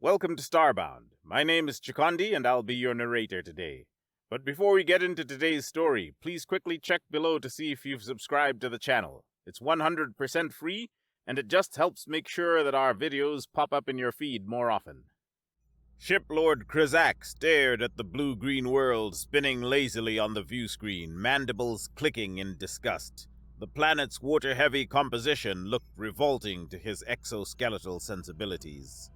Welcome to Starbound. My name is Chikondi and I'll be your narrator today. But before we get into today's story, please quickly check below to see if you've subscribed to the channel. It's 100% free, and it just helps make sure that our videos pop up in your feed more often. Shiplord Krizak stared at the blue-green world spinning lazily on the view screen, mandibles clicking in disgust. The planet's water-heavy composition looked revolting to his exoskeletal sensibilities.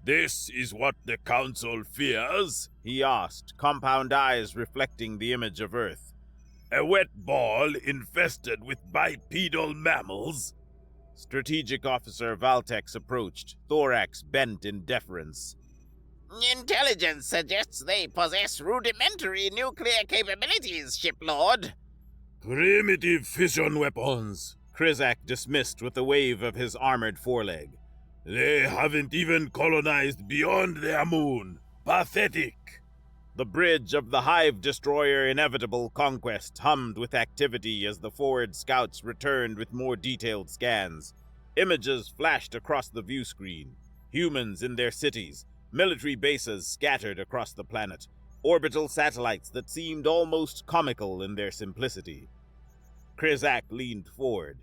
"This is what the Council fears?" he asked, compound eyes reflecting the image of Earth. "A wet ball infested with bipedal mammals?" Strategic Officer Valtex approached, thorax bent in deference. Intelligence suggests they possess rudimentary nuclear capabilities, Shiplord. "Primitive fission weapons," Krizak dismissed with a wave of his armored foreleg. "They haven't even colonized beyond their moon. Pathetic." The bridge of the Hive Destroyer Inevitable Conquest hummed with activity as the forward scouts returned with more detailed scans. Images flashed across the view screen. Humans in their cities, military bases scattered across the planet, orbital satellites that seemed almost comical in their simplicity. Krizak leaned forward.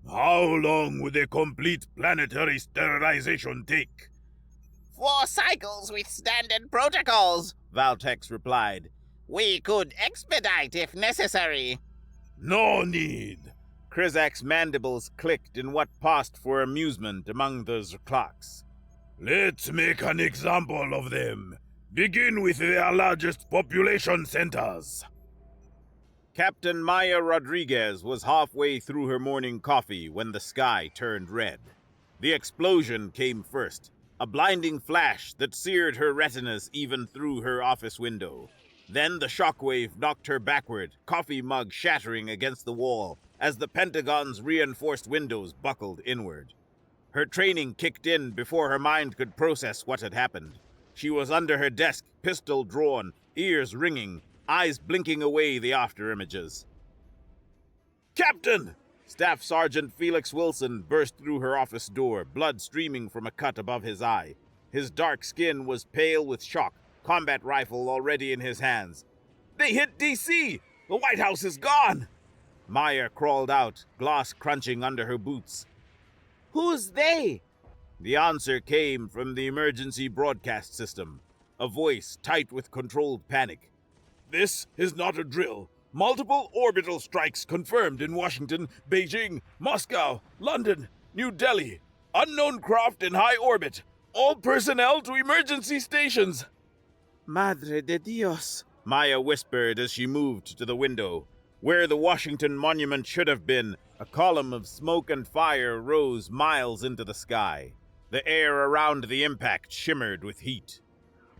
"How long would a complete planetary sterilization take?" 4 cycles with standard protocols, Valtex replied. We could expedite if necessary. "No need." Krizak's mandibles clicked in what passed for amusement among the Zerklaks. "Let's make an example of them. Begin with their largest population centers." Captain Maya Rodriguez was halfway through her morning coffee when the sky turned red. The explosion came first, a blinding flash that seared her retinas even through her office window. Then the shockwave knocked her backward, coffee mug shattering against the wall as the Pentagon's reinforced windows buckled inward. Her training kicked in before her mind could process what had happened. She was under her desk, pistol drawn, ears ringing, eyes blinking away the after-images. "Captain!" Staff Sergeant Felix Wilson burst through her office door, blood streaming from a cut above his eye. His dark skin was pale with shock, combat rifle already in his hands. "They hit D.C.! The White House is gone!" Maya crawled out, glass crunching under her boots. Who's they? The answer came from the emergency broadcast system, a voice tight with controlled panic. "This is not a drill. Multiple orbital strikes confirmed in Washington, Beijing, Moscow, London, New Delhi. Unknown craft in high orbit. All personnel to emergency stations." Madre de Dios, Maya whispered as she moved to the window. Where the Washington Monument should have been, a column of smoke and fire rose miles into the sky. The air around the impact shimmered with heat.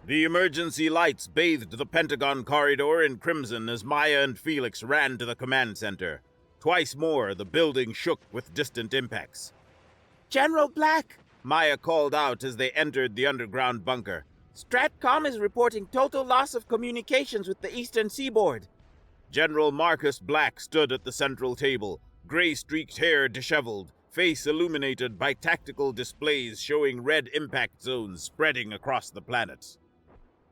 The emergency lights bathed the Pentagon corridor in crimson as Maya and Felix ran to the command center. Twice more, the building shook with distant impacts. General Black, Maya called out as they entered the underground bunker. Stratcom is reporting total loss of communications with the eastern seaboard. General Marcus Black stood at the central table, gray-streaked hair disheveled, face illuminated by tactical displays showing red impact zones spreading across the planet.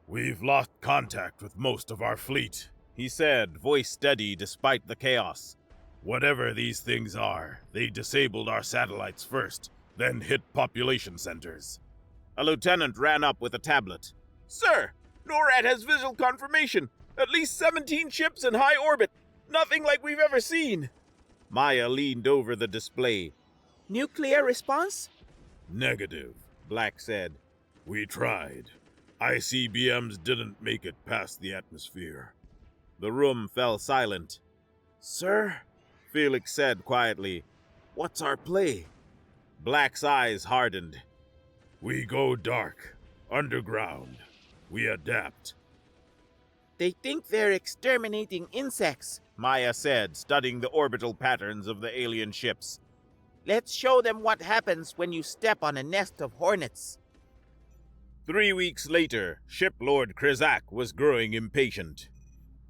"We've lost contact with most of our fleet," he said, voice steady despite the chaos. "Whatever these things are, they disabled our satellites first, then hit population centers." A lieutenant ran up with a tablet. "Sir, NORAD has visual confirmation. At least 17 ships in high orbit. Nothing like we've ever seen." Maya leaned over the display. Nuclear response? "Negative," Black said. "We tried. ICBMs didn't make it past the atmosphere." The room fell silent. Sir, Felix said quietly, what's our play? Black's eyes hardened. "We go dark, underground. We adapt." They think they're exterminating insects, Maya said, studying the orbital patterns of the alien ships. Let's show them what happens when you step on a nest of hornets. 3 weeks later, Shiplord Krizak was growing impatient.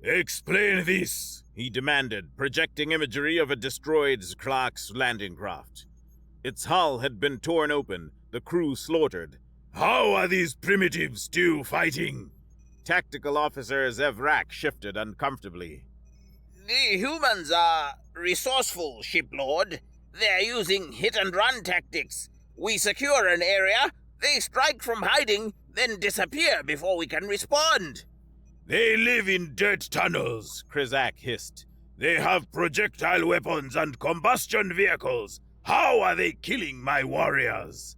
"Explain this," he demanded, projecting imagery of a destroyed Zerklaks landing craft. Its hull had been torn open, the crew slaughtered. How are these primitives still fighting? Tactical Officer Zevrak shifted uncomfortably. The humans are resourceful, Shiplord. They're using hit-and-run tactics. We secure an area, they strike from hiding, then disappear before we can respond. They live in dirt tunnels, Krizak hissed. They have projectile weapons and combustion vehicles. How are they killing my warriors?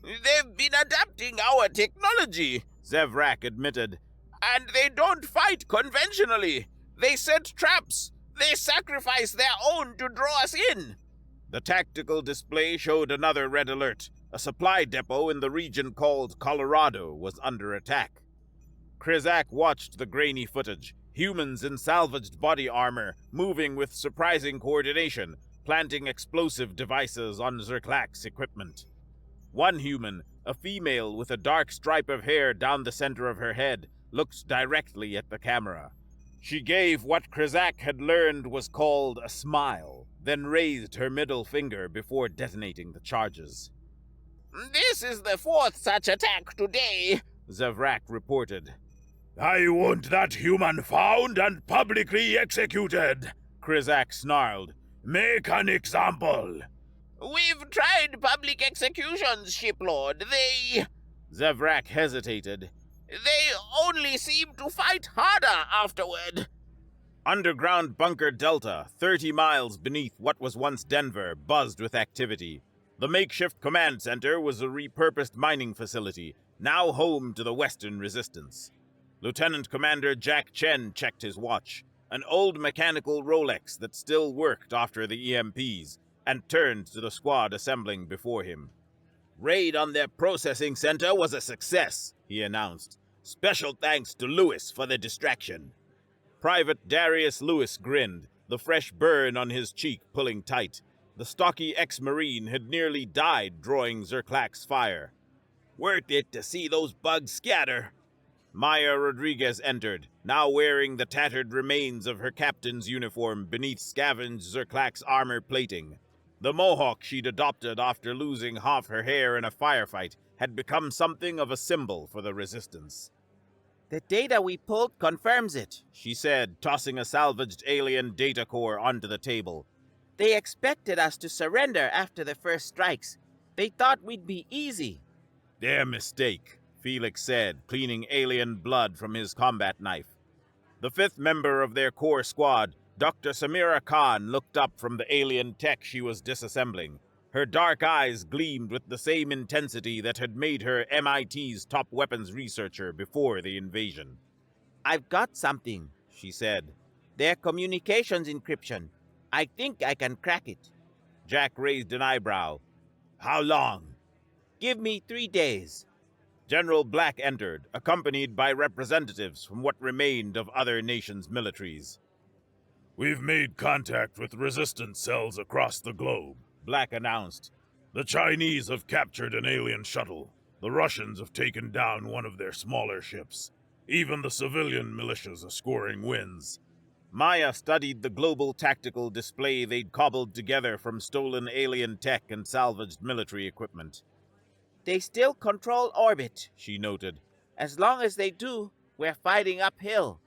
They've been adapting our technology, Zevrak admitted. and they don't fight conventionally. They set traps. They sacrifice their own to draw us in. The tactical display showed another red alert. A supply depot in the region called Colorado was under attack. Krizak watched the grainy footage. Humans in salvaged body armor, moving with surprising coordination, planting explosive devices on Zerklak's equipment. One human, a female with a dark stripe of hair down the center of her head, looked directly at the camera. She gave what Krizak had learned was called a smile, then raised her middle finger before detonating the charges. This is the fourth such attack today, Zevrak reported. I want that human found and publicly executed, Krizak snarled. Make an example. We've tried public executions, Shiplord. Zevrak hesitated. They only seem to fight harder afterward. Underground Bunker Delta, 30 miles beneath what was once Denver, buzzed with activity. The makeshift command center was a repurposed mining facility, now home to the Western Resistance. Lieutenant Commander Jack Chen checked his watch, an old mechanical Rolex that still worked after the EMPs, and turned to the squad assembling before him. Raid on their processing center was a success, he announced. Special thanks to Lewis for the distraction. Private Darius Lewis grinned, the fresh burn on his cheek pulling tight. The stocky ex-Marine had nearly died drawing Zerklak's fire. Worth it to see those bugs scatter. Maya Rodriguez entered, now wearing the tattered remains of her captain's uniform beneath scavenged Zerklak's armor plating. The mohawk she'd adopted after losing half her hair in a firefight had become something of a symbol for the Resistance. The data we pulled confirms it, she said, tossing a salvaged alien data core onto the table. They expected us to surrender after the first strikes. They thought we'd be easy. Their mistake, Felix said, cleaning alien blood from his combat knife. The fifth member of their core squad, Dr. Samira Khan, looked up from the alien tech she was disassembling. Her dark eyes gleamed with the same intensity that had made her MIT's top weapons researcher before the invasion. I've got something, she said. Their communications encryption. I think I can crack it. Jack raised an eyebrow. How long? Give me 3 days. General Black entered, accompanied by representatives from what remained of other nations' militaries. We've made contact with resistance cells across the globe, Black announced. The Chinese have captured an alien shuttle. The Russians have taken down one of their smaller ships. Even the civilian militias are scoring wins. Maya studied the global tactical display they'd cobbled together from stolen alien tech and salvaged military equipment. They still control orbit, she noted. As long as they do, we're fighting uphill.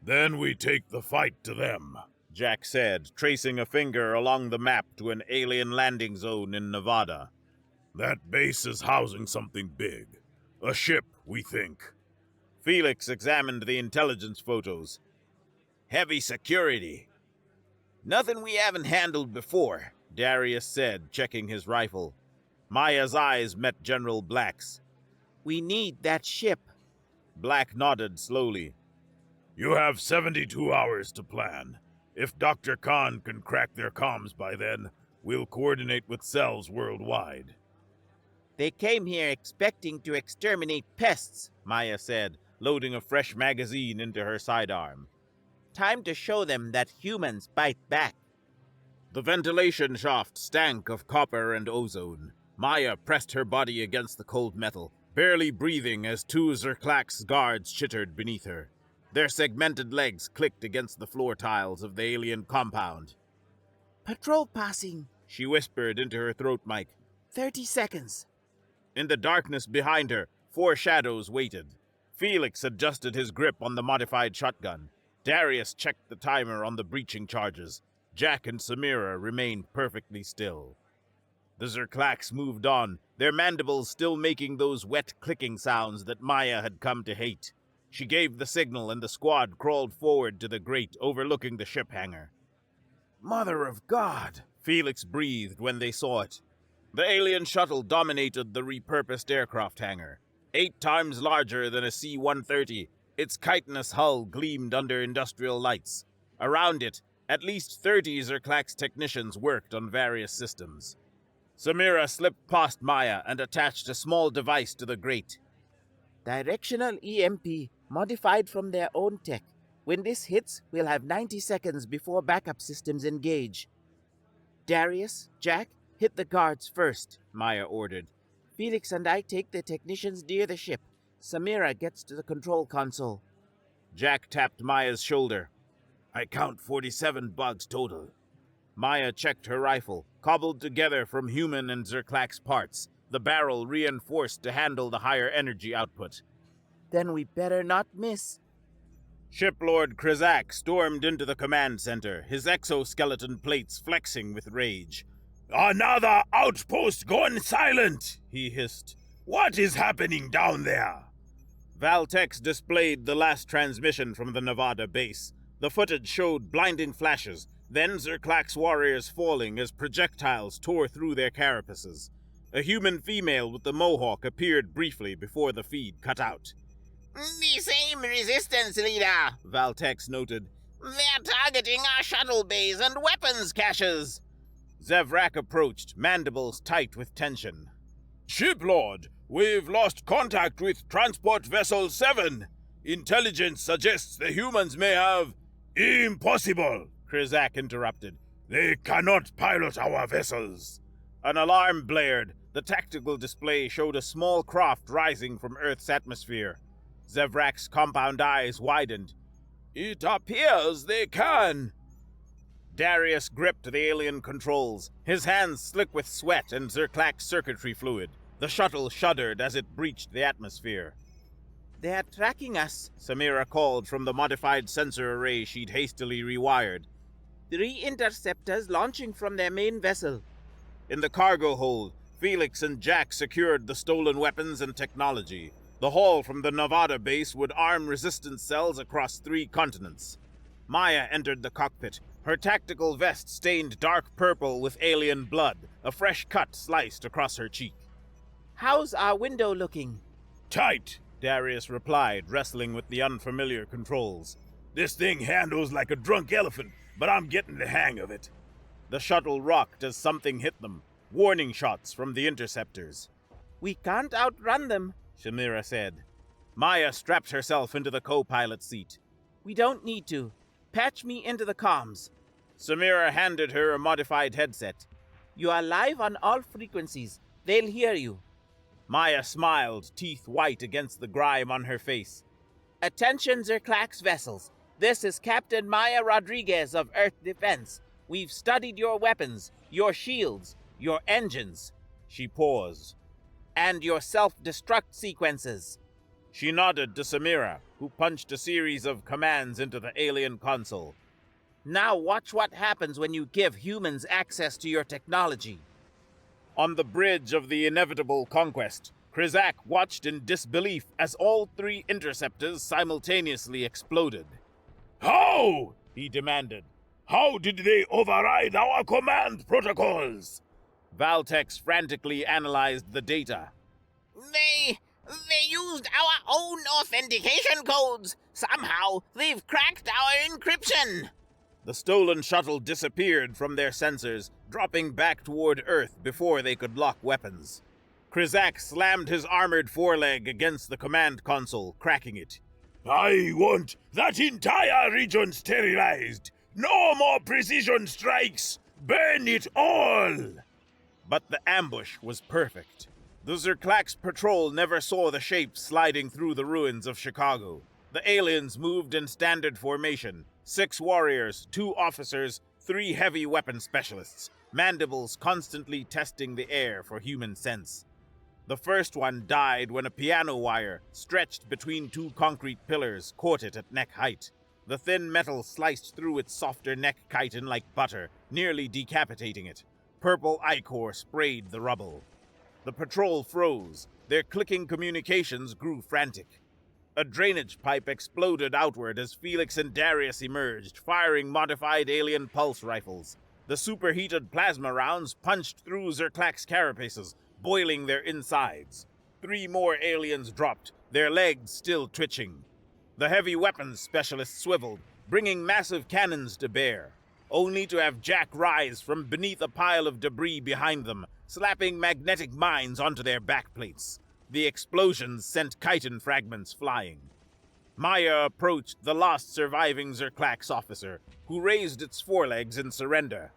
Then we take the fight to them, Jack said, tracing a finger along the map to an alien landing zone in Nevada. That base is housing something big. A ship, we think. Felix examined the intelligence photos. Heavy security. Nothing we haven't handled before, Darius said, checking his rifle. Maya's eyes met General Black's. We need that ship. Black nodded slowly. You have 72 hours to plan. If Dr. Khan can crack their comms by then, we'll coordinate with cells worldwide. They came here expecting to exterminate pests, Maya said, loading a fresh magazine into her sidearm. Time to show them that humans bite back. The ventilation shaft stank of copper and ozone. Maya pressed her body against the cold metal, barely breathing as two Zerklak's guards chittered beneath her. Their segmented legs clicked against the floor tiles of the alien compound. Patrol passing, she whispered into her throat mic. 30 seconds. In the darkness behind her, 4 shadows waited. Felix adjusted his grip on the modified shotgun. Darius checked the timer on the breaching charges. Jack and Samira remained perfectly still. The Zerklax moved on, their mandibles still making those wet clicking sounds that Maya had come to hate. She gave the signal and the squad crawled forward to the grate overlooking the ship hangar. "Mother of God!" Felix breathed when they saw it. The alien shuttle dominated the repurposed aircraft hangar. 8 times larger than a C-130, its chitinous hull gleamed under industrial lights. Around it, at least 30 Zerklax technicians worked on various systems. Samira slipped past Maya and attached a small device to the grate. Directional EMP, modified from their own tech. When this hits, we'll have 90 seconds before backup systems engage. Darius, Jack, hit the guards first, Maya ordered. Felix and I take the technicians near the ship. Samira gets to the control console. Jack tapped Maya's shoulder. "I count 47 bugs total." Maya checked her rifle, cobbled together from human and Zerklax parts, the barrel reinforced to handle the higher energy output. "Then we better not miss." Shiplord Krizak stormed into the command center, his exoskeleton plates flexing with rage. Another outpost gone silent, he hissed. What is happening down there? Valtex displayed the last transmission from the Nevada base. The footage showed blinding flashes, then Zerklax warriors falling as projectiles tore through their carapaces. A human female with the mohawk appeared briefly before the feed cut out. "The same resistance, leader," Valtex noted. "They're targeting our shuttle bays and weapons caches." Zevrak approached, mandibles tight with tension. Shiplord, we've lost contact with Transport Vessel 7. Intelligence suggests the humans may have... Impossible, Krizak interrupted. They cannot pilot our vessels. An alarm blared. The tactical display showed a small craft rising from Earth's atmosphere. Zevrak's compound eyes widened. It appears they can. Darius gripped the alien controls, his hands slick with sweat and Zerklax circuitry fluid. The shuttle shuddered as it breached the atmosphere. "They're tracking us," Samira called from the modified sensor array she'd hastily rewired. 3 interceptors launching from their main vessel. In the cargo hold, Felix and Jack secured the stolen weapons and technology. The haul from the Nevada base would arm resistance cells across 3 continents. Maya entered the cockpit, her tactical vest stained dark purple with alien blood, a fresh cut sliced across her cheek. "How's our window looking?" Tight, Darius replied, wrestling with the unfamiliar controls. This thing handles like a drunk elephant, but I'm getting the hang of it. The shuttle rocked as something hit them. Warning shots from the interceptors. "We can't outrun them," Samira said. Maya strapped herself into the co-pilot seat. "We don't need to. Patch me into the comms." Samira handed her a modified headset. "You are live on all frequencies. They'll hear you." Maya smiled, teeth white against the grime on her face. "Attention, Zerklax vessels. This is Captain Maya Rodriguez of Earth Defense. We've studied your weapons, your shields, your engines." She paused. "And your self-destruct sequences." She nodded to Samira, who punched a series of commands into the alien console. "Now watch what happens when you give humans access to your technology." On the bridge of the inevitable conquest, Krizak watched in disbelief as all 3 interceptors simultaneously exploded. How? He demanded. How did they override our command protocols? Valtex frantically analyzed the data. They used our own authentication codes. Somehow, they've cracked our encryption. The stolen shuttle disappeared from their sensors, dropping back toward Earth before they could lock weapons. Krizak slammed his armored foreleg against the command console, cracking it. I want that entire region sterilized. No more precision strikes. Burn it all. But the ambush was perfect. The Zerklax patrol never saw the shape sliding through the ruins of Chicago. The aliens moved in standard formation. 6 warriors, 2 officers, 3 heavy weapon specialists, mandibles constantly testing the air for human sense. The first one died when a piano wire, stretched between two concrete pillars, caught it at neck height. The thin metal sliced through its softer neck chitin like butter, nearly decapitating it. Purple ichor sprayed the rubble. The patrol froze. Their clicking communications grew frantic. A drainage pipe exploded outward as Felix and Darius emerged, firing modified alien pulse rifles. The superheated plasma rounds punched through Zerklak's carapaces, boiling their insides. 3 more aliens dropped, their legs still twitching. The heavy weapons specialist swiveled, bringing massive cannons to bear, only to have Jack rise from beneath a pile of debris behind them, slapping magnetic mines onto their backplates. The explosions sent chitin fragments flying. Maya approached the last surviving Zerklak's officer, who raised its forelegs in surrender.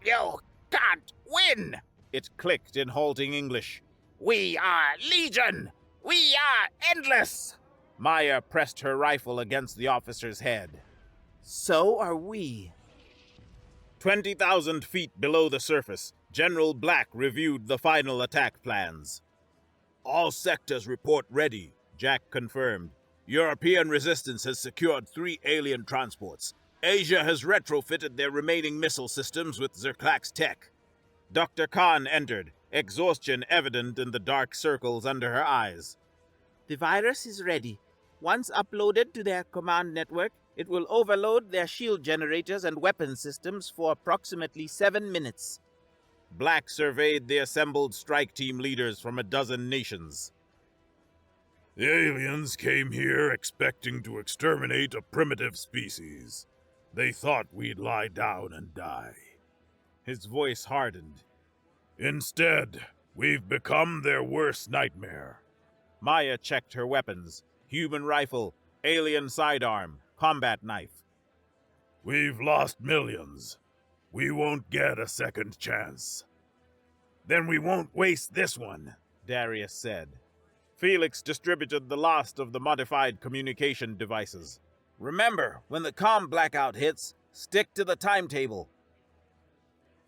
You can't win! It clicked in halting English. We are Legion! We are endless! Maya pressed her rifle against the officer's head. So are we. 20,000 feet below the surface, General Black reviewed the final attack plans. All sectors report ready, Jack confirmed. European resistance has secured 3 alien transports. Asia has retrofitted their remaining missile systems with Zerklak's tech. Dr. Khan entered, exhaustion evident in the dark circles under her eyes. The virus is ready. Once uploaded to their command network, it will overload their shield generators and weapon systems for approximately 7 minutes. Black surveyed the assembled strike team leaders from a dozen nations. The aliens came here expecting to exterminate a primitive species. They thought we'd lie down and die. His voice hardened. Instead, we've become their worst nightmare. Maya checked her weapons. Human rifle, alien sidearm, combat knife. We've lost millions. We won't get a second chance. Then we won't waste this one, Darius said. Felix distributed the last of the modified communication devices. Remember, when the comm blackout hits, stick to the timetable.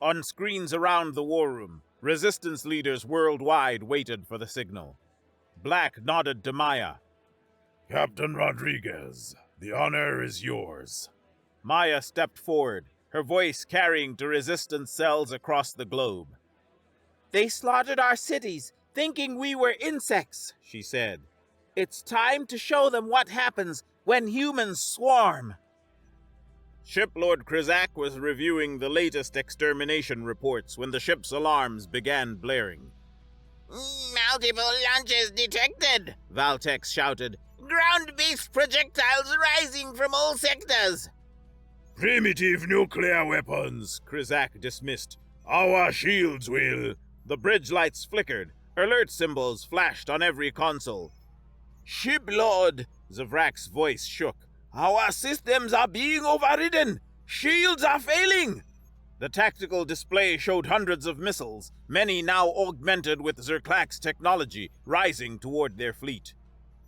On screens around the war room, resistance leaders worldwide waited for the signal. Black nodded to Maya. Captain Rodriguez, the honor is yours. Maya stepped forward, her voice carrying to resistance cells across the globe. They slaughtered our cities, thinking we were insects, she said. It's time to show them what happens when humans swarm. Shiplord Krizak was reviewing the latest extermination reports when the ship's alarms began blaring. Multiple launches detected, Valtex shouted. Ground-based projectiles rising from all sectors. Primitive nuclear weapons, Krizak dismissed. Our shields will. The bridge lights flickered. Alert symbols flashed on every console. Shiplord, Zavrak's voice shook. Our systems are being overridden. Shields are failing. The tactical display showed hundreds of missiles, many now augmented with Zerklak's technology, rising toward their fleet.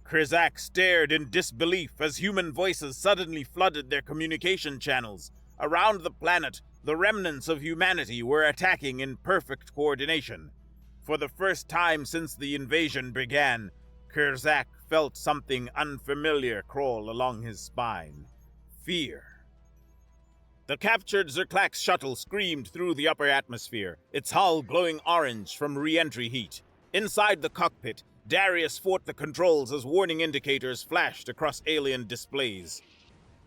Krizak stared in disbelief as human voices suddenly flooded their communication channels. Around the planet, the remnants of humanity were attacking in perfect coordination. For the first time since the invasion began, Krizak felt something unfamiliar crawl along his spine. Fear. The captured Zerklak's shuttle screamed through the upper atmosphere, its hull glowing orange from re-entry heat. Inside the cockpit, Darius fought the controls as warning indicators flashed across alien displays.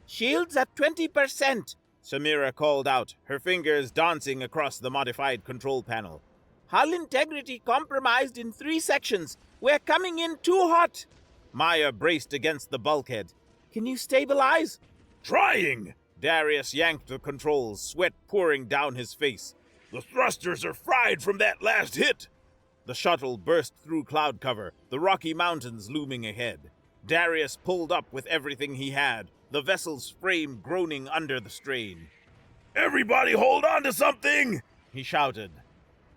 Shields at 20%, Samira called out, her fingers dancing across the modified control panel. Hull integrity compromised in 3 sections. We're coming in too hot. Maya braced against the bulkhead. Can you stabilize? Trying! Darius yanked the controls, sweat pouring down his face. The thrusters are fried from that last hit! The shuttle burst through cloud cover, the Rocky Mountains looming ahead. Darius pulled up with everything he had, the vessel's frame groaning under the strain. Everybody hold on to something! He shouted.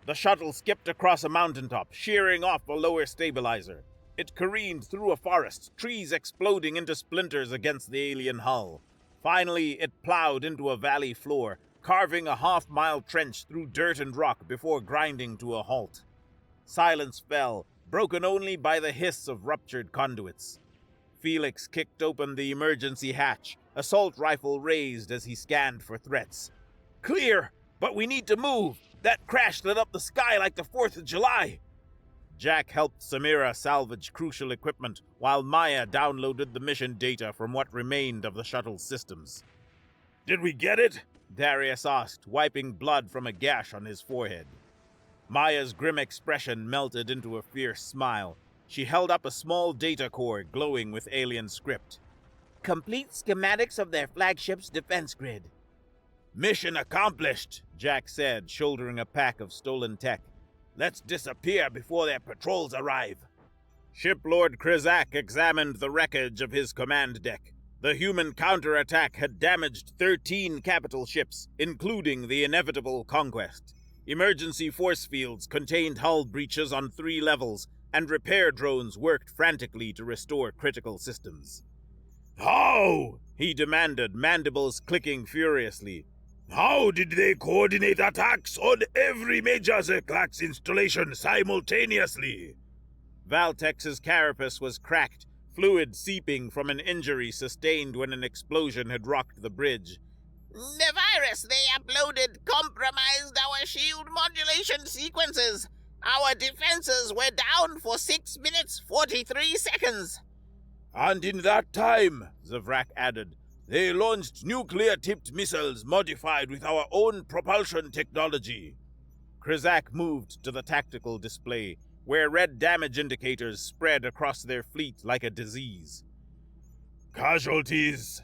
The shuttle skipped across a mountaintop, shearing off a lower stabilizer. It careened through a forest, trees exploding into splinters against the alien hull. Finally, it plowed into a valley floor, carving a half-mile trench through dirt and rock before grinding to a halt. Silence fell, broken only by the hiss of ruptured conduits. Felix kicked open the emergency hatch, assault rifle raised as he scanned for threats. "Clear, but we need to move! That crash lit up the sky like the 4th of July!" Jack helped Samira salvage crucial equipment, while Maya downloaded the mission data from what remained of the shuttle's systems. Did we get it? Darius asked, wiping blood from a gash on his forehead. Maya's grim expression melted into a fierce smile. She held up a small data core glowing with alien script. Complete schematics of their flagship's defense grid. "Mission accomplished," Jack said, shouldering a pack of stolen tech. "Let's disappear before their patrols arrive." Shiplord Krizak examined the wreckage of his command deck. The human counterattack had damaged 13 capital ships, including the inevitable Conquest. Emergency force fields contained hull breaches on 3 levels, and repair drones worked frantically to restore critical systems. How? He demanded, mandibles clicking furiously. How did they coordinate attacks on every major Zerklax installation simultaneously? Valtex's carapace was cracked, fluid seeping from an injury sustained when an explosion had rocked the bridge. The virus they uploaded compromised our shield modulation sequences. Our defenses were down for 6 minutes 43 seconds. And in that time, Zavrak added, they launched nuclear-tipped missiles modified with our own propulsion technology. Krizak moved to the tactical display, where red damage indicators spread across their fleet like a disease. Casualties.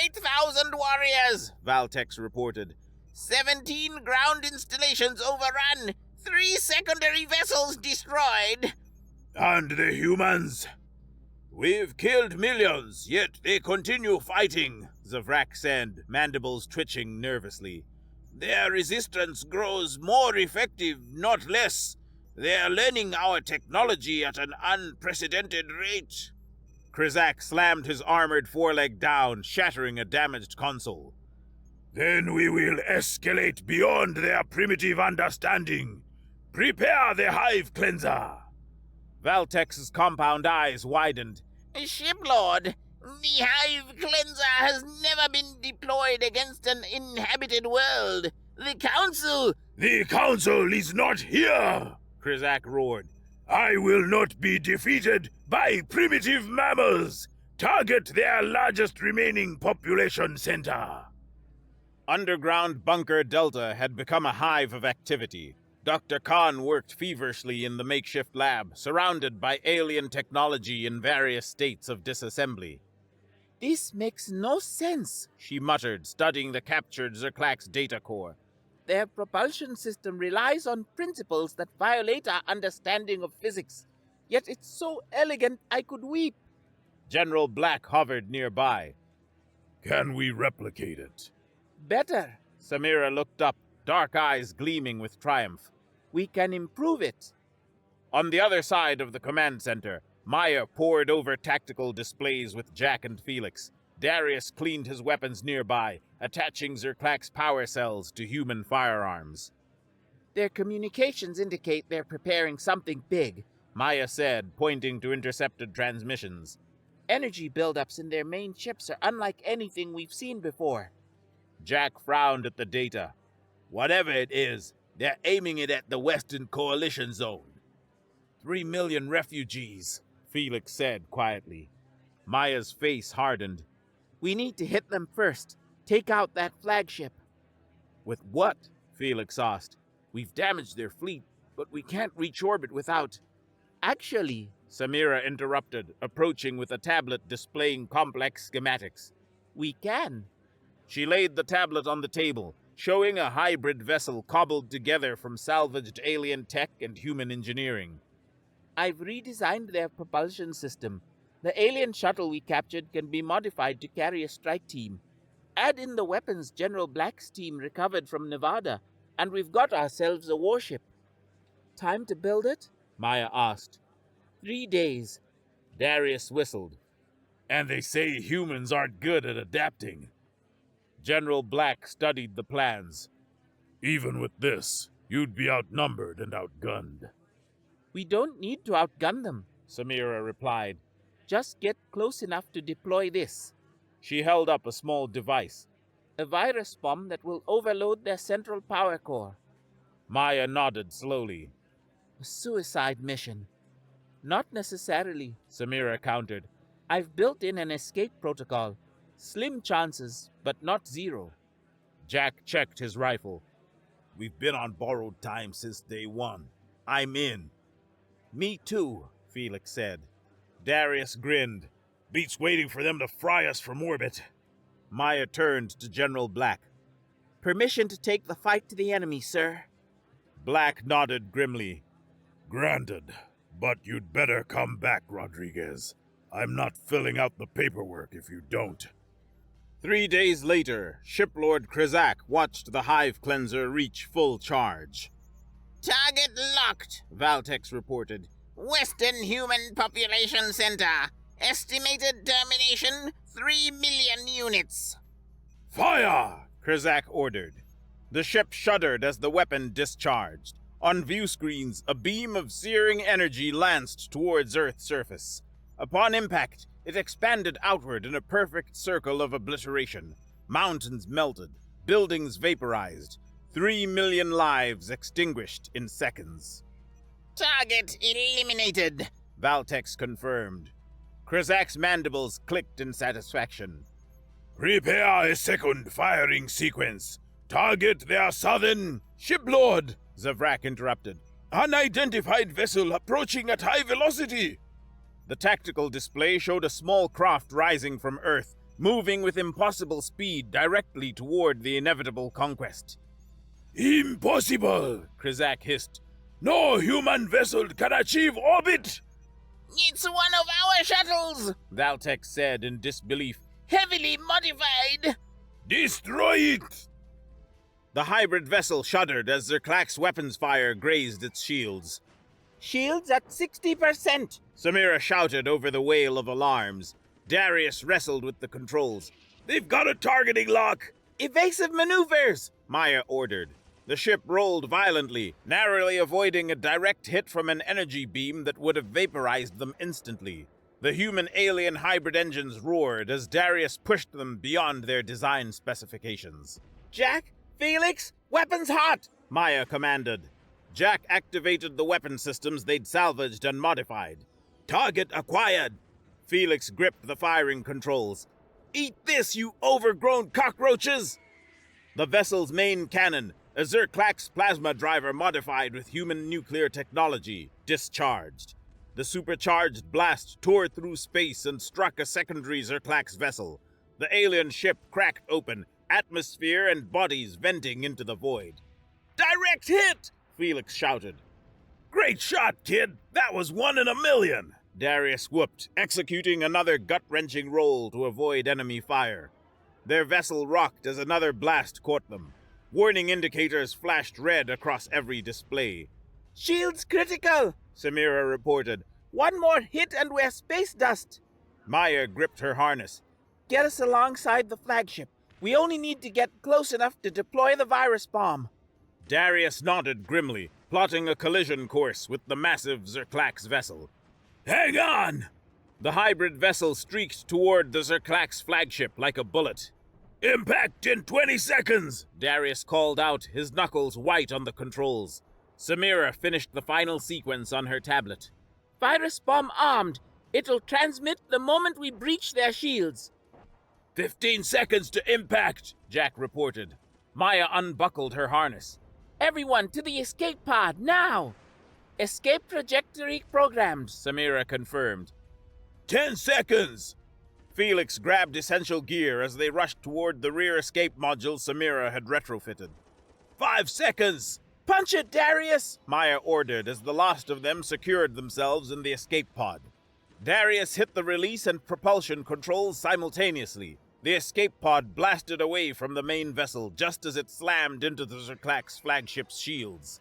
8,000 warriors, Valtex reported. 17 ground installations overrun. 3 secondary vessels destroyed. And the humans? We've killed millions, yet they continue fighting, Zavrak said, mandibles twitching nervously. Their resistance grows more effective, not less. They're learning our technology at an unprecedented rate. Krizak slammed his armored foreleg down, shattering a damaged console. Then we will escalate beyond their primitive understanding. Prepare the hive cleanser. Valtex's compound eyes widened. Shiplord, the hive cleanser has never been deployed against an inhabited world. The Council... The Council is not here! Krizak roared. I will not be defeated by primitive mammals! Target their largest remaining population center! Underground Bunker Delta had become a hive of activity. Dr. Khan worked feverishly in the makeshift lab, surrounded by alien technology in various states of disassembly. This makes no sense, she muttered, studying the captured Zerklax data core. Their propulsion system relies on principles that violate our understanding of physics. Yet it's so elegant I could weep. General Black hovered nearby. Can we replicate it? Better. Samira looked up, dark eyes gleaming with triumph. We can improve it. On the other side of the command center, Maya pored over tactical displays with Jack and Felix. Darius cleaned his weapons nearby, attaching Zerklax power cells to human firearms. Their communications indicate they're preparing something big, Maya said, pointing to intercepted transmissions. Energy buildups in their main ships are unlike anything we've seen before. Jack frowned at the data. Whatever it is, they're aiming it at the Western Coalition Zone. 3 million refugees, Felix said quietly. Maya's face hardened. We need to hit them first. Take out that flagship. With what? Felix asked. We've damaged their fleet, but we can't reach orbit without... Actually, Samira interrupted, approaching with a tablet displaying complex schematics. We can. She laid the tablet on the table, showing a hybrid vessel cobbled together from salvaged alien tech and human engineering. I've redesigned their propulsion system. The alien shuttle we captured can be modified to carry a strike team. Add in the weapons General Black's team recovered from Nevada, and we've got ourselves a warship. Time to build it? Maya asked. 3 days. Darius whistled. And they say humans aren't good at adapting. General Black studied the plans. Even with this, You'd be outnumbered and outgunned. We don't need to outgun them, Samira replied. Just get close enough to deploy this. She held up a small device. A virus bomb that will overload their central power core. Maya nodded slowly. A suicide mission. Not necessarily, Samira countered. I've built in an escape protocol. Slim chances, but not zero. Jack checked his rifle. We've been on borrowed time since day one. I'm in. Me too, Felix said. Darius grinned. Beats waiting for them to fry us from orbit. Maya turned to General Black. Permission to take the fight to the enemy, sir. Black nodded grimly. Granted, but you'd better come back, Rodriguez. I'm not filling out the paperwork if you don't. 3 days later, Shiplord Krizak watched the Hive Cleanser reach full charge. Target locked, Valtex reported. Western Human Population Center. Estimated termination 3 million units. Fire! Krizak ordered. The ship shuddered as the weapon discharged. On view screens, a beam of searing energy lanced towards Earth's surface. Upon impact, it expanded outward in a perfect circle of obliteration. Mountains melted, buildings vaporized, 3 million lives extinguished in seconds. Target eliminated, Valtex confirmed. Krizak's mandibles clicked in satisfaction. Prepare a second firing sequence. Target their southern... Shiplord, Zavrak interrupted. Unidentified vessel approaching at high velocity. The tactical display showed a small craft rising from Earth, moving with impossible speed directly toward the inevitable conquest. Impossible, Krizak hissed. No human vessel can achieve orbit! It's one of our shuttles, Valtex said in disbelief. Heavily modified. Destroy it! The hybrid vessel shuddered as Zerklak's weapons fire grazed its shields. Shields at 60%, Samira shouted over the wail of alarms. Darius wrestled with the controls. They've got a targeting lock! Evasive maneuvers, Maya ordered. The ship rolled violently, narrowly avoiding a direct hit from an energy beam that would have vaporized them instantly. The human-alien hybrid engines roared as Darius pushed them beyond their design specifications. Jack, Felix, weapons hot, Maya commanded. Jack activated the weapon systems they'd salvaged and modified. Target acquired. Felix gripped the firing controls. Eat this, you overgrown cockroaches! The vessel's main cannon, a Zerklak's plasma driver modified with human nuclear technology, discharged. The supercharged blast tore through space and struck a secondary Zerklak's vessel. The alien ship cracked open, atmosphere and bodies venting into the void. Direct hit! Felix shouted. Great shot, kid! That was 1 in a million! Darius whooped, executing another gut-wrenching roll to avoid enemy fire. Their vessel rocked as another blast caught them. Warning indicators flashed red across every display. Shields critical, Samira reported. One more hit and we're space dust. Maya gripped her harness. Get us alongside the flagship. We only need to get close enough to deploy the virus bomb. Darius nodded grimly, plotting a collision course with the massive Zerklak's vessel. Hang on! The hybrid vessel streaked toward the Zerklak's flagship like a bullet. Impact in 20 seconds! Darius called out, his knuckles white on the controls. Samira finished the final sequence on her tablet. Virus bomb armed. It'll transmit the moment we breach their shields. 15 seconds to impact, Jack reported. Maya unbuckled her harness. Everyone to the escape pod, now! Escape trajectory programmed, Samira confirmed. 10 seconds! Felix grabbed essential gear as they rushed toward the rear escape module Samira had retrofitted. 5 seconds! Punch it, Darius! Maya ordered as the last of them secured themselves in the escape pod. Darius hit the release and propulsion controls simultaneously. The escape pod blasted away from the main vessel just as it slammed into the Zerklak's flagship's shields.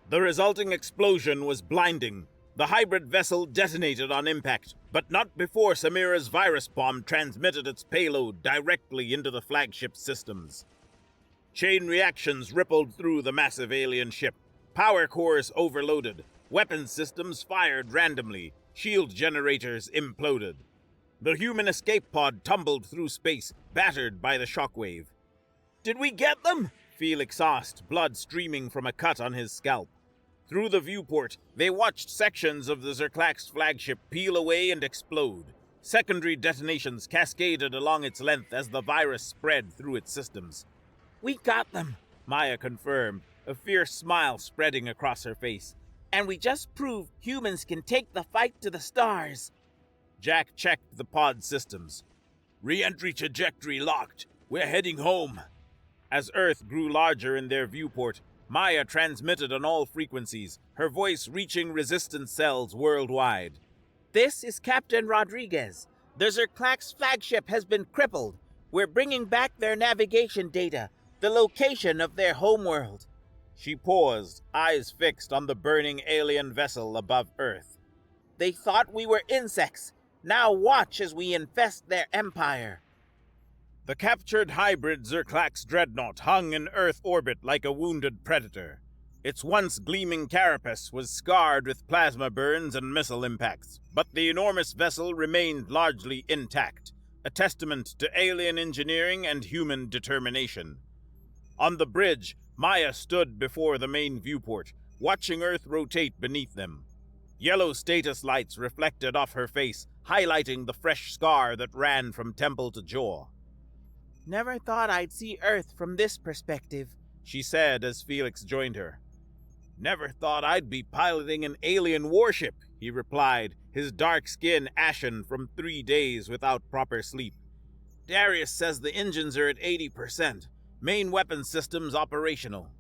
The resulting explosion was blinding. The hybrid vessel detonated on impact, but not before Samira's virus bomb transmitted its payload directly into the flagship's systems. Chain reactions rippled through the massive alien ship. Power cores overloaded. Weapon systems fired randomly. Shield generators imploded. The human escape pod tumbled through space, battered by the shockwave. "Did we get them?" Felix asked, blood streaming from a cut on his scalp. Through the viewport, they watched sections of the Zerklax flagship peel away and explode. Secondary detonations cascaded along its length as the virus spread through its systems. "We got them," Maya confirmed, a fierce smile spreading across her face. "And we just proved humans can take the fight to the stars." Jack checked the pod systems. Re-entry trajectory locked. We're heading home. As Earth grew larger in their viewport, Maya transmitted on all frequencies, her voice reaching resistance cells worldwide. "This is Captain Rodriguez. The Zerklax flagship has been crippled. We're bringing back their navigation data, the location of their homeworld." She paused, eyes fixed on the burning alien vessel above Earth. "They thought we were insects. Now watch as we infest their empire." The captured hybrid Zerklax dreadnought hung in Earth orbit like a wounded predator. Its once gleaming carapace was scarred with plasma burns and missile impacts, but the enormous vessel remained largely intact, a testament to alien engineering and human determination. On the bridge, Maya stood before the main viewport, watching Earth rotate beneath them. Yellow status lights reflected off her face, highlighting the fresh scar that ran from temple to jaw. "Never thought I'd see Earth from this perspective," she said as Felix joined her. "Never thought I'd be piloting an alien warship," he replied, his dark skin ashen from 3 days without proper sleep. "Darius says the engines are at 80%. Main weapon systems operational."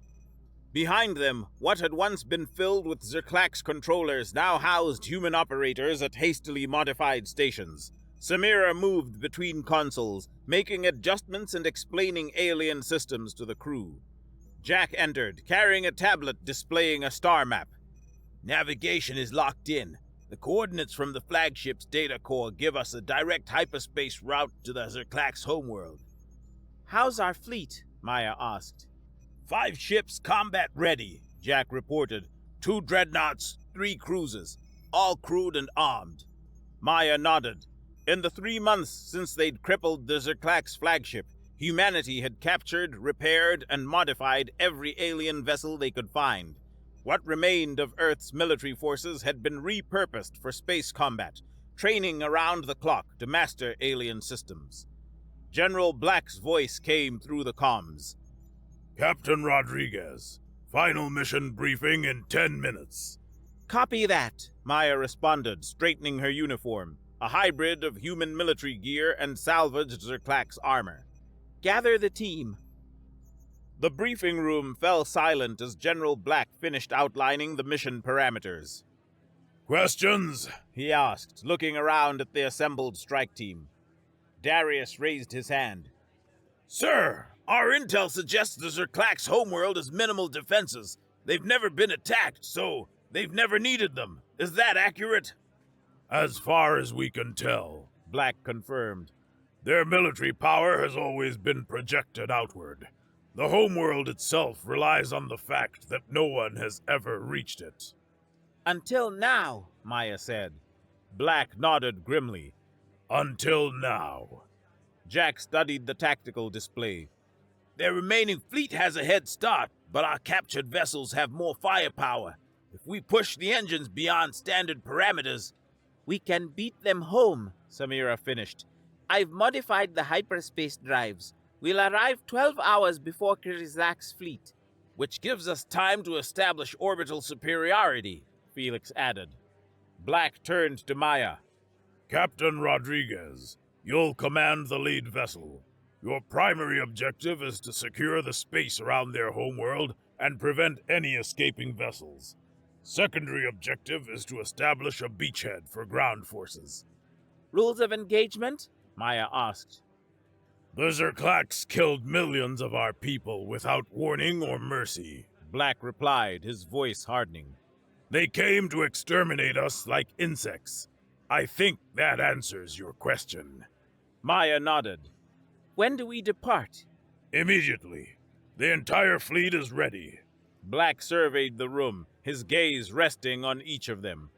Behind them, what had once been filled with Zerklax controllers now housed human operators at hastily modified stations. Samira moved between consoles, making adjustments and explaining alien systems to the crew. Jack entered, carrying a tablet displaying a star map. "Navigation is locked in. The coordinates from the flagship's data core give us a direct hyperspace route to the Zerklax homeworld." "How's our fleet?" Maya asked. 5 ships combat ready," Jack reported. 2 dreadnoughts, 3 cruisers, all crewed and armed. Maya nodded. In the 3 months since they'd crippled the Zerklax flagship, humanity had captured, repaired, and modified every alien vessel they could find. What remained of Earth's military forces had been repurposed for space combat, training around the clock to master alien systems. General Black's voice came through the comms. Captain Rodriguez, final mission briefing in 10 minutes. "Copy that," Maya responded, straightening her uniform, a hybrid of human military gear and salvaged Zerklax armor. "Gather the team." The briefing room fell silent as General Black finished outlining the mission parameters. Questions? He asked, looking around at the assembled strike team. Darius raised his hand. Sir, our intel suggests the Zerklax homeworld has minimal defenses. They've never been attacked, so they've never needed them. Is that accurate? As far as we can tell, Black confirmed. Their military power has always been projected outward. The homeworld itself relies on the fact that no one has ever reached it. Until now, Maya said. Black nodded grimly. Until now. Jack studied the tactical display. Their remaining fleet has a head start, but our captured vessels have more firepower. If we push the engines beyond standard parameters, we can beat them home, Samira finished. I've modified the hyperspace drives. We'll arrive 12 hours before Krizak's fleet. Which gives us time to establish orbital superiority, Felix added. Black turned to Maya. Captain Rodriguez, you'll command the lead vessel. Your primary objective is to secure the space around their homeworld and prevent any escaping vessels. Secondary objective is to establish a beachhead for ground forces. Rules of engagement? Maya asked. The Zerklax killed millions of our people without warning or mercy, Black replied, his voice hardening. They came to exterminate us like insects. I think that answers your question. Maya nodded. When do we depart? Immediately. The entire fleet is ready. Black surveyed the room, his gaze resting on each of them.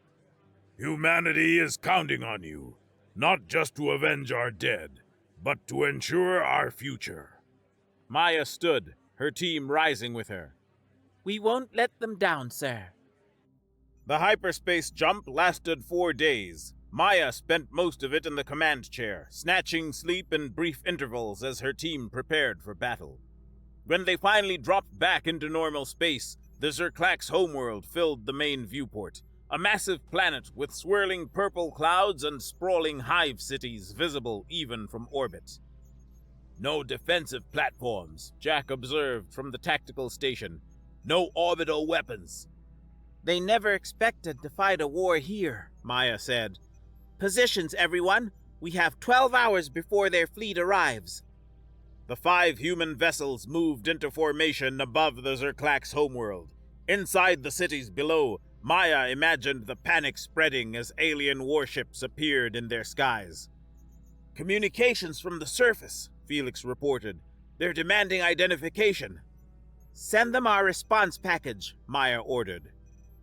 Humanity is counting on you, not just to avenge our dead, but to ensure our future. Maya stood, her team rising with her. We won't let them down, sir. The hyperspace jump lasted 4 days. Maya spent most of it in the command chair, snatching sleep in brief intervals as her team prepared for battle. When they finally dropped back into normal space, the Zerklax homeworld filled the main viewport, a massive planet with swirling purple clouds and sprawling hive cities visible even from orbit. No defensive platforms, Jack observed from the tactical station. No orbital weapons. They never expected to fight a war here, Maya said. Positions, everyone. We have 12 hours before their fleet arrives. The 5 human vessels moved into formation above the Zerklax homeworld. Inside the cities below, Maya imagined the panic spreading as alien warships appeared in their skies. Communications from the surface, Felix reported. They're demanding identification. Send them our response package, Maya ordered.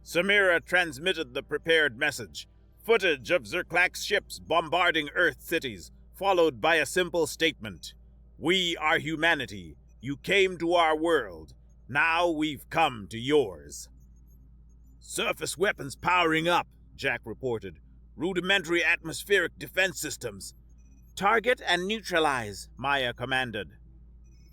Samira transmitted the prepared message. Footage of Zerklax ships bombarding Earth cities, followed by a simple statement. We are humanity. You came to our world. Now we've come to yours. Surface weapons powering up, Jack reported. Rudimentary atmospheric defense systems. Target and neutralize, Maya commanded.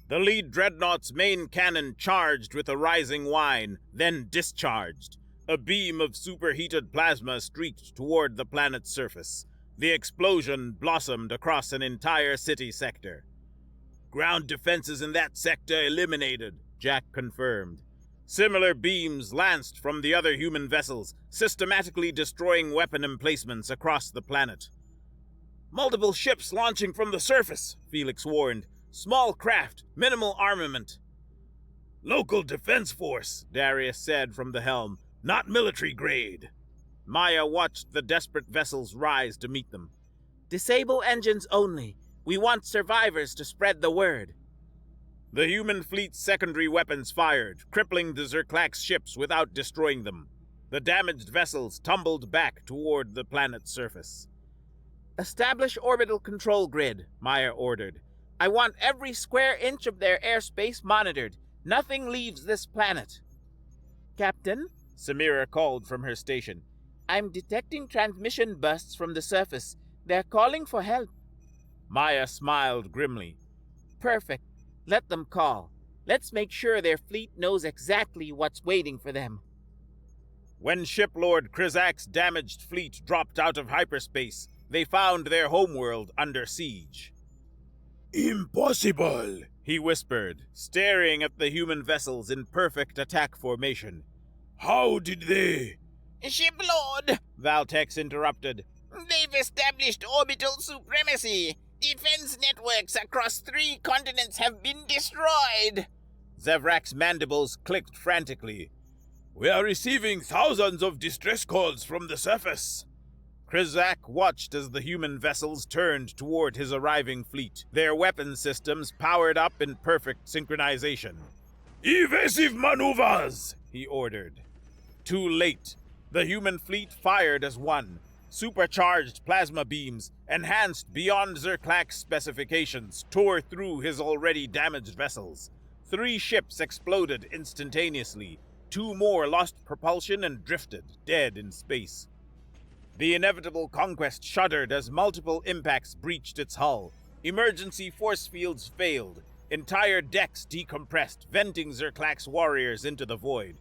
The lead dreadnought's main cannon charged with a rising whine, then discharged. A beam of superheated plasma streaked toward the planet's surface. The explosion blossomed across an entire city sector. Ground defenses in that sector eliminated, Jack confirmed. Similar beams lanced from the other human vessels, systematically destroying weapon emplacements across the planet. Multiple ships launching from the surface, Felix warned. Small craft, minimal armament. Local defense force, Darius said from the helm. Not military grade. Maya watched the desperate vessels rise to meet them. Disable engines only. We want survivors to spread the word. The human fleet's secondary weapons fired, crippling the Zerklax ships without destroying them. The damaged vessels tumbled back toward the planet's surface. Establish orbital control grid, Maya ordered. I want every square inch of their airspace monitored. Nothing leaves this planet. Captain? Samira called from her station. I'm detecting transmission bursts from the surface. They're calling for help. Maya smiled grimly. Perfect. Let them call. Let's make sure their fleet knows exactly what's waiting for them. When Shiplord Krizak's damaged fleet dropped out of hyperspace, they found their homeworld under siege. Impossible, he whispered, staring at the human vessels in perfect attack formation. How did they? Shiplord, Valtex interrupted. They've established orbital supremacy. Defense networks across 3 continents have been destroyed. Zevrak's mandibles clicked frantically. We are receiving thousands of distress calls from the surface. Krizak watched as the human vessels turned toward his arriving fleet, their weapon systems powered up in perfect synchronization. Evasive maneuvers, he ordered. Too late. The human fleet fired as one. Supercharged plasma beams, enhanced beyond Zerklax specifications, tore through his already damaged vessels. 3 ships exploded instantaneously. 2 more lost propulsion and drifted, dead in space. The inevitable conquest shuddered as multiple impacts breached its hull. Emergency force fields failed. Entire decks decompressed, venting Zerklax warriors into the void.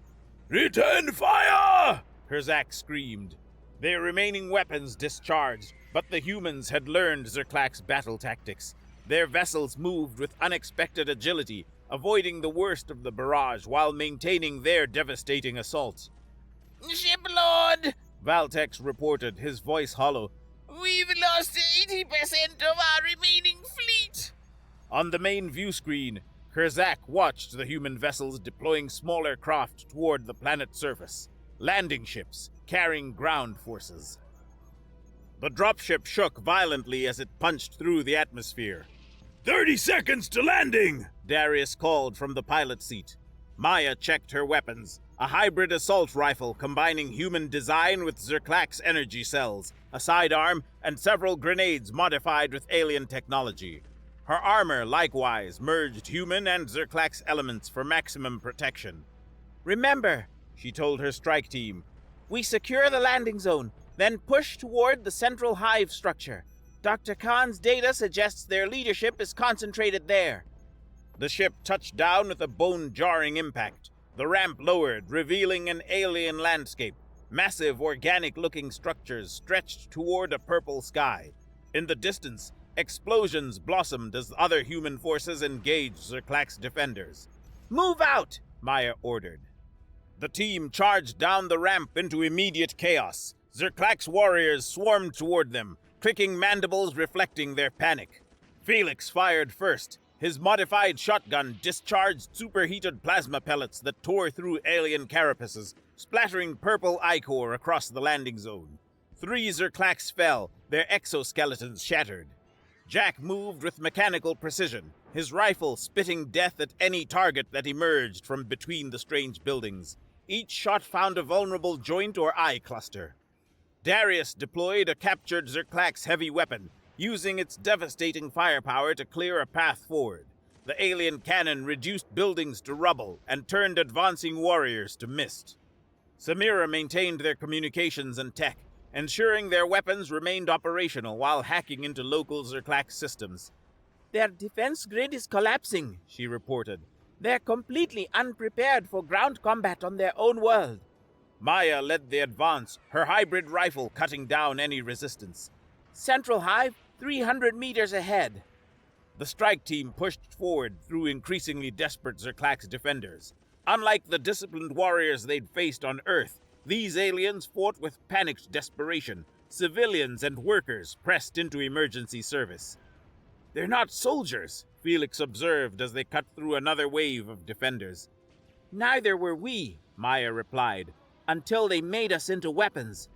Return fire! Krizak screamed. Their remaining weapons discharged, but the humans had learned Zerklax battle tactics. Their vessels moved with unexpected agility, avoiding the worst of the barrage while maintaining their devastating assault. Shiplord, Valtex reported, his voice hollow. We've lost 80% of our remaining fleet. On the main view screen, Krizak watched the human vessels deploying smaller craft toward the planet's surface. Landing ships, carrying ground forces. The dropship shook violently as it punched through the atmosphere. 30 seconds to landing, Darius called from the pilot seat. Maya checked her weapons, a hybrid assault rifle combining human design with Zerklax energy cells, a sidearm, and several grenades modified with alien technology. Her armor likewise merged human and Zerklax elements for maximum protection. "Remember," she told her strike team, "we secure the landing zone, then push toward the central hive structure. Dr. Khan's data suggests their leadership is concentrated there." The ship touched down with a bone-jarring impact. The ramp lowered, revealing an alien landscape. Massive, organic-looking structures stretched toward a purple sky. In the distance, explosions blossomed as other human forces engaged Zerklax defenders. "Move out!" Maya ordered. The team charged down the ramp into immediate chaos. Zerklax warriors swarmed toward them, clicking mandibles reflecting their panic. Felix fired first. His modified shotgun discharged superheated plasma pellets that tore through alien carapaces, splattering purple ichor across the landing zone. 3 Zerklax fell, their exoskeletons shattered. Jack moved with mechanical precision, his rifle spitting death at any target that emerged from between the strange buildings. Each shot found a vulnerable joint or eye cluster. Darius deployed a captured Zerklax heavy weapon, using its devastating firepower to clear a path forward. The alien cannon reduced buildings to rubble and turned advancing warriors to mist. Samira maintained their communications and tech, ensuring their weapons remained operational while hacking into local Zerklax systems. "Their defense grid is collapsing," she reported. "They're completely unprepared for ground combat on their own world." Maya led the advance, her hybrid rifle cutting down any resistance. "Central Hive, 300 meters ahead." The strike team pushed forward through increasingly desperate Zerklax defenders. Unlike the disciplined warriors they'd faced on Earth, these aliens fought with panicked desperation, civilians and workers pressed into emergency service. "They're not soldiers," Felix observed as they cut through another wave of defenders. "Neither were we," Maya replied, "until they made us into weapons."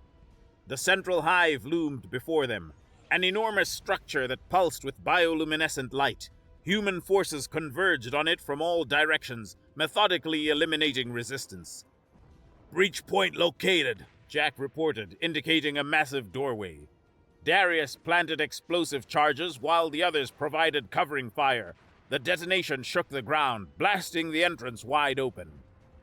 The central hive loomed before them, an enormous structure that pulsed with bioluminescent light. Human forces converged on it from all directions, methodically eliminating resistance. "Breach point located," Jack reported, indicating a massive doorway. Darius planted explosive charges while the others provided covering fire. The detonation shook the ground, blasting the entrance wide open.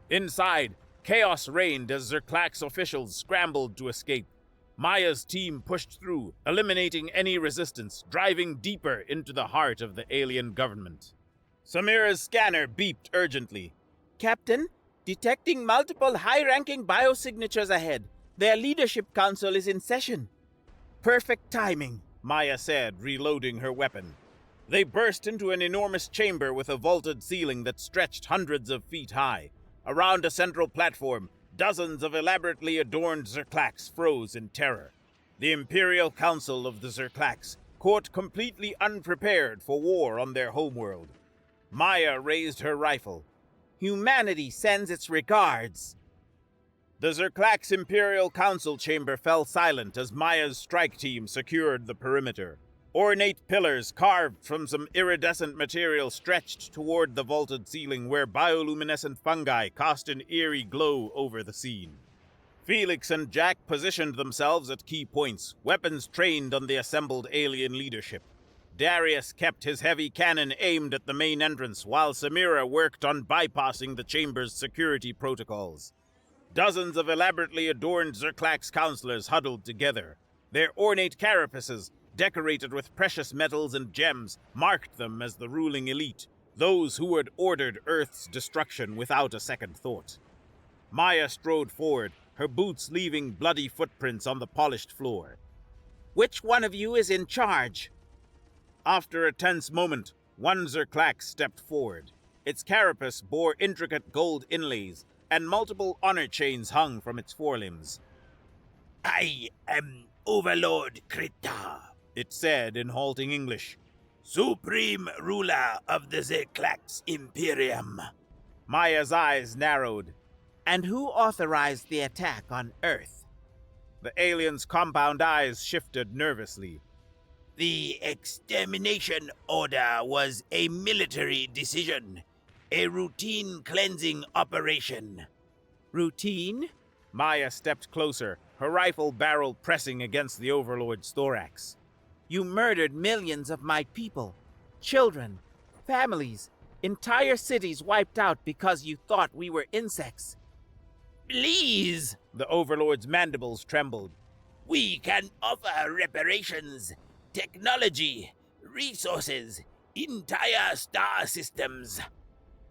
Inside, chaos reigned as Zerklax officials scrambled to escape. Maya's team pushed through, eliminating any resistance, driving deeper into the heart of the alien government. Samira's scanner beeped urgently. "Captain, detecting multiple high-ranking biosignatures ahead. Their leadership council is in session." "Perfect timing," Maya said, reloading her weapon. They burst into an enormous chamber with a vaulted ceiling that stretched hundreds of feet high. Around a central platform, dozens of elaborately adorned Zerklax froze in terror. The Imperial Council of the Zerklax, caught completely unprepared for war on their homeworld. Maya raised her rifle. "Humanity sends its regards." The Zerklax Imperial Council chamber fell silent as Maya's strike team secured the perimeter. Ornate pillars carved from some iridescent material stretched toward the vaulted ceiling where bioluminescent fungi cast an eerie glow over the scene. Felix and Jack positioned themselves at key points, weapons trained on the assembled alien leadership. Darius kept his heavy cannon aimed at the main entrance while Samira worked on bypassing the chamber's security protocols. Dozens of elaborately adorned Zerklax counselors huddled together. Their ornate carapaces, decorated with precious metals and gems, marked them as the ruling elite, those who had ordered Earth's destruction without a second thought. Maya strode forward, her boots leaving bloody footprints on the polished floor. "Which one of you is in charge?" After a tense moment, one Zerklax stepped forward. Its carapace bore intricate gold inlays, and multiple honor chains hung from its forelimbs. "I am Overlord Krita," it said in halting English. "Supreme ruler of the Zerklax Imperium." Maya's eyes narrowed. "And who authorized the attack on Earth?" The alien's compound eyes shifted nervously. "The extermination order was a military decision. A routine cleansing operation. Routine? Maya stepped closer, her rifle barrel pressing against the Overlord's thorax. You murdered millions of my people. Children, families, entire cities wiped out because you thought we were insects. Please, The Overlord's mandibles trembled. we can offer reparations, technology, resources, entire star systems.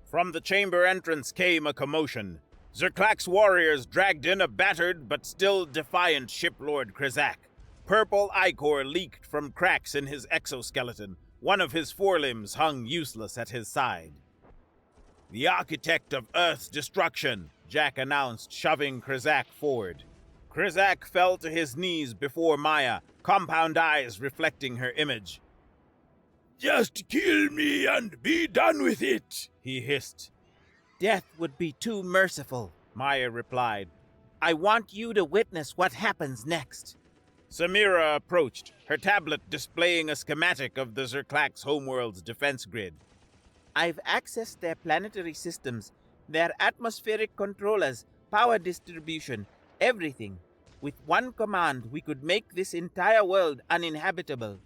From the chamber entrance came a commotion. Zerklak's warriors dragged in a battered but still defiant shiplord Krizak. Purple ichor leaked from cracks in his exoskeleton. One of his forelimbs hung useless at his side. The architect of Earth's destruction, Jack announced, shoving Krizak forward. Krizak fell to his knees before Maya, compound eyes reflecting her image. Just kill me and be done with it, He hissed. Death would be too merciful. Maya replied. I want you to witness what happens next. Samira approached, her tablet displaying a schematic of the Zerklak's homeworld's defense grid. I've accessed their planetary systems, their atmospheric controllers, power distribution, everything. With one command, we could make this entire world uninhabitable.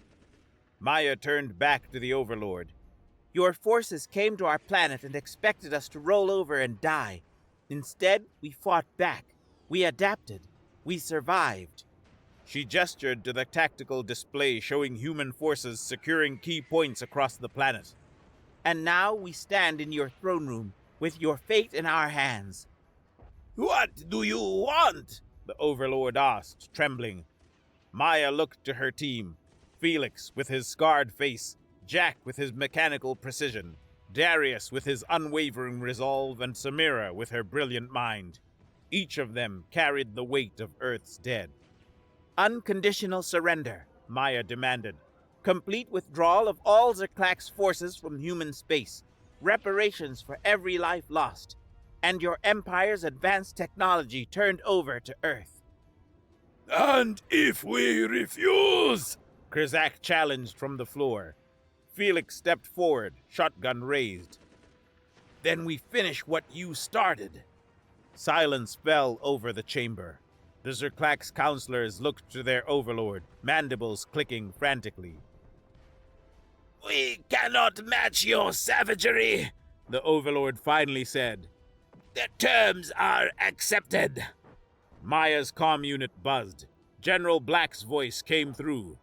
Maya turned back to the Overlord. Your forces came to our planet and expected us to roll over and die. Instead, we fought back. We adapted. We survived. She gestured to the tactical display showing human forces securing key points across the planet. And now we stand in your throne room, with your fate in our hands. What do you want? The Overlord asked, trembling. Maya looked to her team. Felix with his scarred face, Jack with his mechanical precision, Darius with his unwavering resolve, and Samira with her brilliant mind. Each of them carried the weight of Earth's dead. Unconditional surrender. Maya demanded. Complete withdrawal of all Zerklak's forces from human space. Reparations for every life lost. And your Empire's advanced technology turned over to Earth. and if we refuse, Krizak challenged from the floor. Felix stepped forward, shotgun raised. Then we finish what you started. Silence fell over the chamber. The Zerklak's counselors looked to their overlord, mandibles clicking frantically. We cannot match your savagery. The overlord finally said. The terms are accepted. Maya's comm unit buzzed. General Black's voice came through.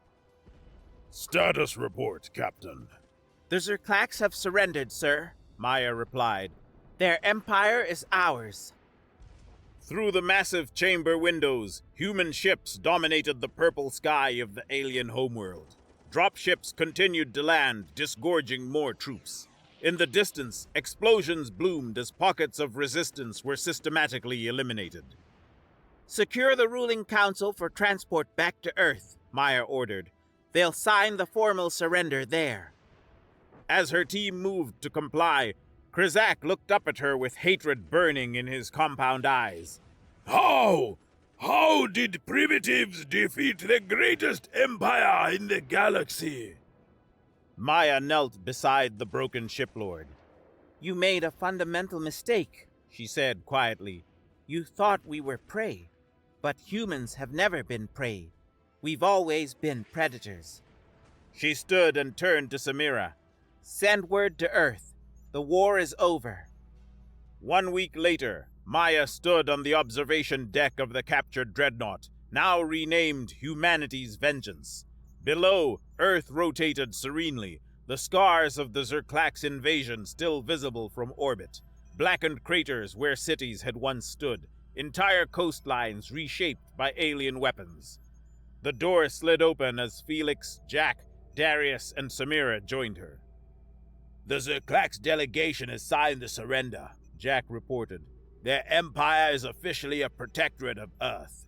Status report, Captain. The Zerklaks have surrendered, sir, Maya replied. Their empire is ours. Through the massive chamber windows, human ships dominated the purple sky of the alien homeworld. Dropships continued to land, disgorging more troops. In the distance, explosions bloomed as pockets of resistance were systematically eliminated. Secure the ruling council for transport back to Earth, Maya ordered. They'll sign the formal surrender there. As her team moved to comply, Krizak looked up at her with hatred burning in his compound eyes. How? How did primitives defeat the greatest empire in the galaxy? Maya knelt beside the broken shiplord. You made a fundamental mistake, she said quietly. You thought we were prey, but humans have never been prey. We've always been predators. She stood and turned to Samira. Send word to Earth. The war is over. 1 week later, Maya stood on the observation deck of the captured dreadnought, now renamed Humanity's Vengeance. Below, Earth rotated serenely, the scars of the Zerklak's invasion still visible from orbit. Blackened craters where cities had once stood, entire coastlines reshaped by alien weapons. The door slid open as Felix, Jack, Darius, and Samira joined her. The Zerklak's delegation has signed the surrender, Jack reported. Their empire is officially a protectorate of Earth.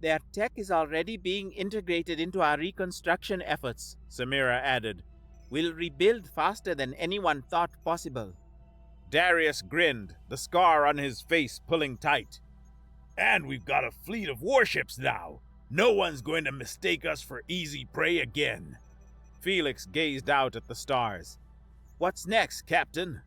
Their tech is already being integrated into our reconstruction efforts, Samira added. We'll rebuild faster than anyone thought possible. Darius grinned, the scar on his face pulling tight. And we've got a fleet of warships now. No one's going to mistake us for easy prey again. Felix gazed out at the stars. What's next, Captain?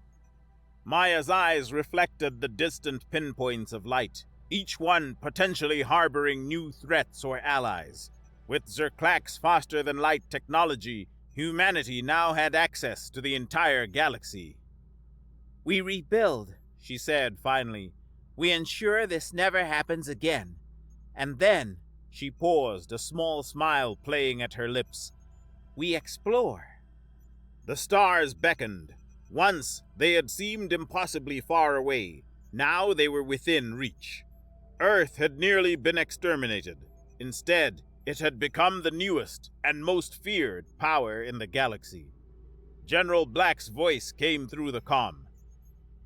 Maya's eyes reflected the distant pinpoints of light, each one potentially harboring new threats or allies. With Zerklak's faster-than-light technology, humanity now had access to the entire galaxy. We rebuild, she said finally. We ensure this never happens again. And then, she paused, a small smile playing at her lips. We explore. The stars beckoned. Once, they had seemed impossibly far away. Now they were within reach. Earth had nearly been exterminated. Instead, it had become the newest and most feared power in the galaxy. General Black's voice came through the comm.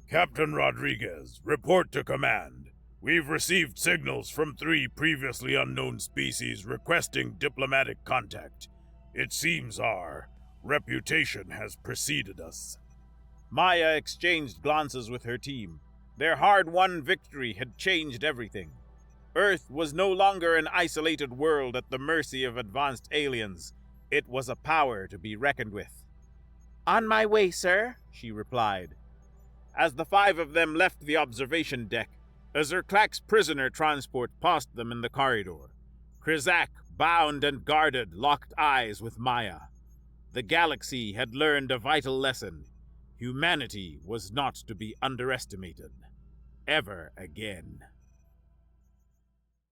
Captain Rodriguez, report to command. We've received signals from 3 previously unknown species requesting diplomatic contact. It seems our reputation has preceded us. Maya exchanged glances with her team. Their hard-won victory had changed everything. Earth was no longer an isolated world at the mercy of advanced aliens. It was a power to be reckoned with. On my way, sir, she replied. As the 5 of them left the observation deck, a Zerklak's prisoner transport passed them in the corridor. Krizak, bound and guarded, locked eyes with Maya. The galaxy had learned a vital lesson. Humanity was not to be underestimated. Ever again.